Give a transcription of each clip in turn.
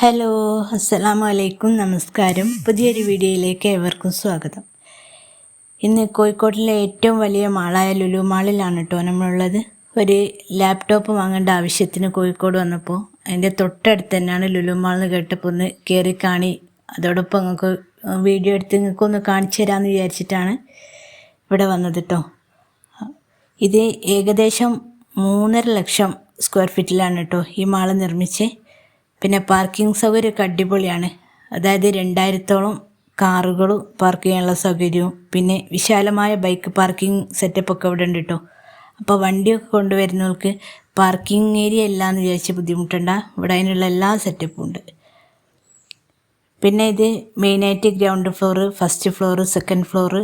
Hello, അസ്സലാമു അലൈക്കും, നമസ്കാരം. പുതിയൊരു വീഡിയോയിലേക്ക് ഏവർക്കും സ്വാഗതം. ഇന്ന് കോഴിക്കോട്ടിലെ ഏറ്റവും വലിയ മാളായ ലുലു മാളിലാണ് കേട്ടോ നമ്മളുള്ളത്. ഒരു ലാപ്ടോപ്പ് വാങ്ങേണ്ട ആവശ്യത്തിന് കോഴിക്കോട് വന്നപ്പോൾ അതിൻ്റെ തൊട്ടടുത്ത് തന്നെയാണ് ലുലു മാളെന്ന് കേട്ടപ്പോൾ ഒന്ന് കയറി കാണി, അതോടൊപ്പം നിങ്ങൾക്ക് വീഡിയോ എടുത്ത് നിങ്ങൾക്കൊന്ന് കാണിച്ചു തരാമെന്ന് വിചാരിച്ചിട്ടാണ് ഇവിടെ വന്നത് കേട്ടോ. ഇത് ഏകദേശം 3.5 ലക്ഷം സ്ക്വയർ ഫീറ്റിലാണ് കേട്ടോ ഈ മാള് നിർമ്മിച്ച്. പിന്നെ പാർക്കിംഗ് സൗകര്യമൊക്കെ അടിപൊളിയാണ്. അതായത് 2000-ഓളം കാറുകൾ പാർക്ക് ചെയ്യാനുള്ള സൗകര്യവും പിന്നെ വിശാലമായ ബൈക്ക് പാർക്കിംഗ് സെറ്റപ്പൊക്കെ ഇവിടെ ഉണ്ട് കേട്ടോ. അപ്പോൾ വണ്ടിയൊക്കെ കൊണ്ടുവരുന്നവർക്ക് പാർക്കിംഗ് ഏരിയ ഇല്ലയെന്ന് വിചാരിച്ച് ബുദ്ധിമുട്ടണ്ട, ഇവിടെ അതിനുള്ള എല്ലാ സെറ്റപ്പും ഉണ്ട്. പിന്നെ ഇത് മെയിനായിട്ട് ground floor, first floor, second floor,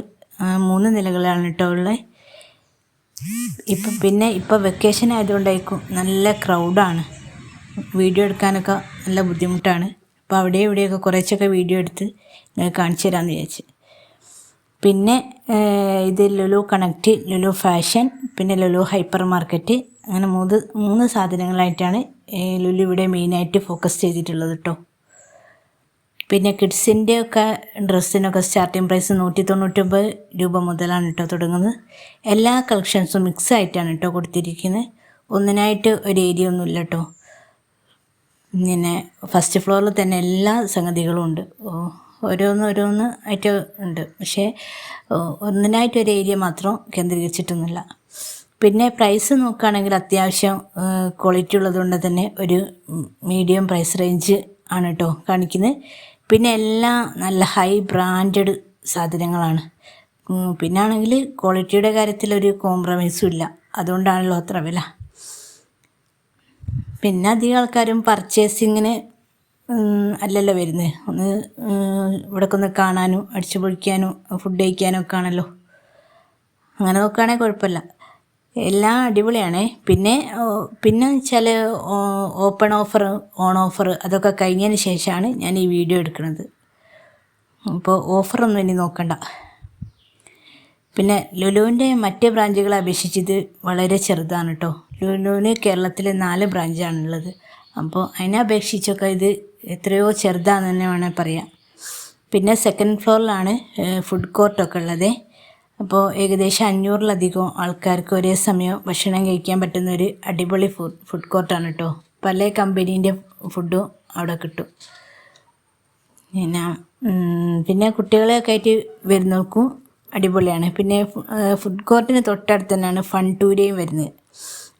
3 നിലകളാണ് കേട്ടോ ഉള്ളത്. ഇപ്പോൾ വെക്കേഷൻ ആയതുകൊണ്ടായിരിക്കും നല്ല ക്രൗഡാണ്. വീഡിയോ എടുക്കാനൊക്കെ നല്ല ബുദ്ധിമുട്ടാണ്. അപ്പോൾ അവിടെ ഇവിടെയൊക്കെ കുറച്ചൊക്കെ വീഡിയോ എടുത്ത് കാണിച്ചു തരാമെന്ന് വിചാരിച്ച്. പിന്നെ ഇത് ലുലു കണക്റ്റ്, ലുലു ഫാഷൻ, പിന്നെ ലുലു ഹൈപ്പർ മാർക്കറ്റ്, അങ്ങനെ 3 സാധനങ്ങളായിട്ടാണ് ലുലു ഇവിടെ മെയിനായിട്ട് ഫോക്കസ് ചെയ്തിട്ടുള്ളത് കേട്ടോ. പിന്നെ കിഡ്സിൻ്റെ ഒക്കെ ഡ്രസ്സിനൊക്കെ സ്റ്റാർട്ടിങ് പ്രൈസ് 199 രൂപ മുതലാണ് കേട്ടോ തുടങ്ങുന്നത്. എല്ലാ കളക്ഷൻസും മിക്സ് ആയിട്ടാണ് കേട്ടോ കൊടുത്തിരിക്കുന്നത്. ഒന്നിനായിട്ട് ഒരു ഏരിയ ഒന്നുമില്ല കേട്ടോ. ഇങ്ങനെ ഫസ്റ്റ് ഫ്ലോറിൽ തന്നെ എല്ലാ സംഗതികളും ഉണ്ട്, ഓരോന്ന് ആയിട്ട് ഉണ്ട്. പക്ഷേ ഒന്നിനായിട്ടൊരു ഏരിയ മാത്രം കേന്ദ്രീകരിച്ചിട്ടൊന്നുമില്ല. പിന്നെ പ്രൈസ് നോക്കുകയാണെങ്കിൽ അത്യാവശ്യം ക്വാളിറ്റി ഉള്ളതുകൊണ്ട് തന്നെ ഒരു മീഡിയം പ്രൈസ് റേഞ്ച് ആണ് കേട്ടോ കാണിക്കുന്നത്. പിന്നെ എല്ലാം നല്ല ഹൈ ബ്രാൻഡഡ് സാധനങ്ങളാണ്. പിന്നെ ആണെങ്കിൽ ക്വാളിറ്റിയുടെ കാര്യത്തിലൊരു കോംപ്രമൈസും ഇല്ല, അതുകൊണ്ടാണല്ലോ അത്ര വില. പിന്നെ അധികം ആൾക്കാരും പർച്ചേസിങ്ങിന് അല്ലല്ലോ വരുന്നത്, ഒന്ന് ഇവിടെയൊക്കെ ഒന്ന് കാണാനും അടിച്ചു പൊളിക്കാനും ഫുഡ് കഴിക്കാനും ഒക്കെ ആണല്ലോ. അങ്ങനെ നോക്കുകയാണെങ്കിൽ കുഴപ്പമില്ല, എല്ലാം അടിപൊളിയാണ്. പിന്നെ വെച്ചാൽ ഓപ്പൺ ഓഫർ, ഓൺ ഓഫർ അതൊക്കെ കഴിഞ്ഞതിന് ശേഷമാണ് ഞാൻ ഈ വീഡിയോ എടുക്കുന്നത്. അപ്പോൾ ഓഫറൊന്നും ഇനി നോക്കണ്ട. പിന്നെ ലുലുവിൻ്റെ മറ്റ് ബ്രാഞ്ചുകളെ അപേക്ഷിച്ച് വളരെ ചെറുതാണ് കേട്ടോ. ലുലുവിന് കേരളത്തിൽ 4 ബ്രാഞ്ചാണുള്ളത്. അപ്പോൾ അതിനെ അപേക്ഷിച്ചൊക്കെ ഇത് എത്രയോ ചെറുതാണെന്ന് തന്നെ വേണേൽ പറയാം. പിന്നെ സെക്കൻഡ് ഫ്ലോറിലാണ് ഫുഡ് കോർട്ടൊക്കെ ഉള്ളത്. അപ്പോൾ ഏകദേശം 500-ലധികം ആൾക്കാർക്ക് ഒരേ സമയം ഭക്ഷണം കഴിക്കാൻ പറ്റുന്ന ഒരു അടിപൊളി ഫുഡ് കോർട്ടാണ് കേട്ടോ. പല കമ്പനീൻ്റെ ഫുഡും അവിടെ കിട്ടും. പിന്നെ കുട്ടികളെയൊക്കെ ആയിട്ട് വരുന്നവർക്കും അടിപൊളിയാണ്. പിന്നെ ഫുഡ് കോർട്ടിന് തൊട്ടടുത്ത് തന്നെയാണ് ഫൺ ടൂരയും വരുന്നത്.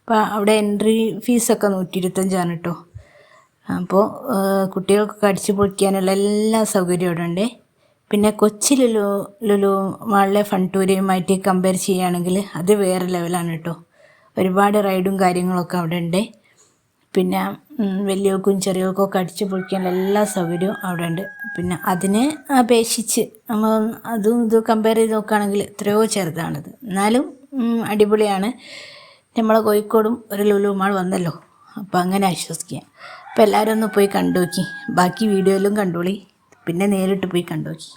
അപ്പോൾ അവിടെ എൻട്രി ഫീസൊക്കെ 125 കേട്ടോ. അപ്പോൾ കുട്ടികൾക്കൊക്കെ അടിച്ചു പൊളിക്കാനുള്ള എല്ലാ സൗകര്യവും അവിടെ ഉണ്ട്. പിന്നെ കൊച്ചി ലുലു മാളിലെ ഫൺ ടൂരയുമായിട്ട് കമ്പയർ ചെയ്യുകയാണെങ്കിൽ അത് വേറെ ലെവലാണ് കേട്ടോ. ഒരുപാട് റൈഡും കാര്യങ്ങളൊക്കെ അവിടെ ഉണ്ട്. പിന്നെ വലിയവർക്കും ചെറിയവർക്കൊക്കെ അടിച്ചു പൊളിക്കാനുള്ള എല്ലാ സൗകര്യവും അവിടെ ഉണ്ട്. പിന്നെ അതിനെ അപേക്ഷിച്ച് നമ്മൾ ഇതും കമ്പയർ ചെയ്ത് നോക്കുകയാണെങ്കിൽ എത്രയോ ചെറുതാണിത്, എന്നാലും അടിപൊളിയാണ്. നമ്മളെ കോഴിക്കോടും ഒരു ലുലു മാൾ വന്നല്ലോ, അപ്പോൾ അങ്ങനെ ആശ്വസിക്കുക. അപ്പോൾ എല്ലാവരും ഒന്ന് പോയി കണ്ടു നോക്കി, ബാക്കി വീഡിയോയിലും കണ്ടോളി, പിന്നെ നേരിട്ട് പോയി കണ്ടു നോക്കി.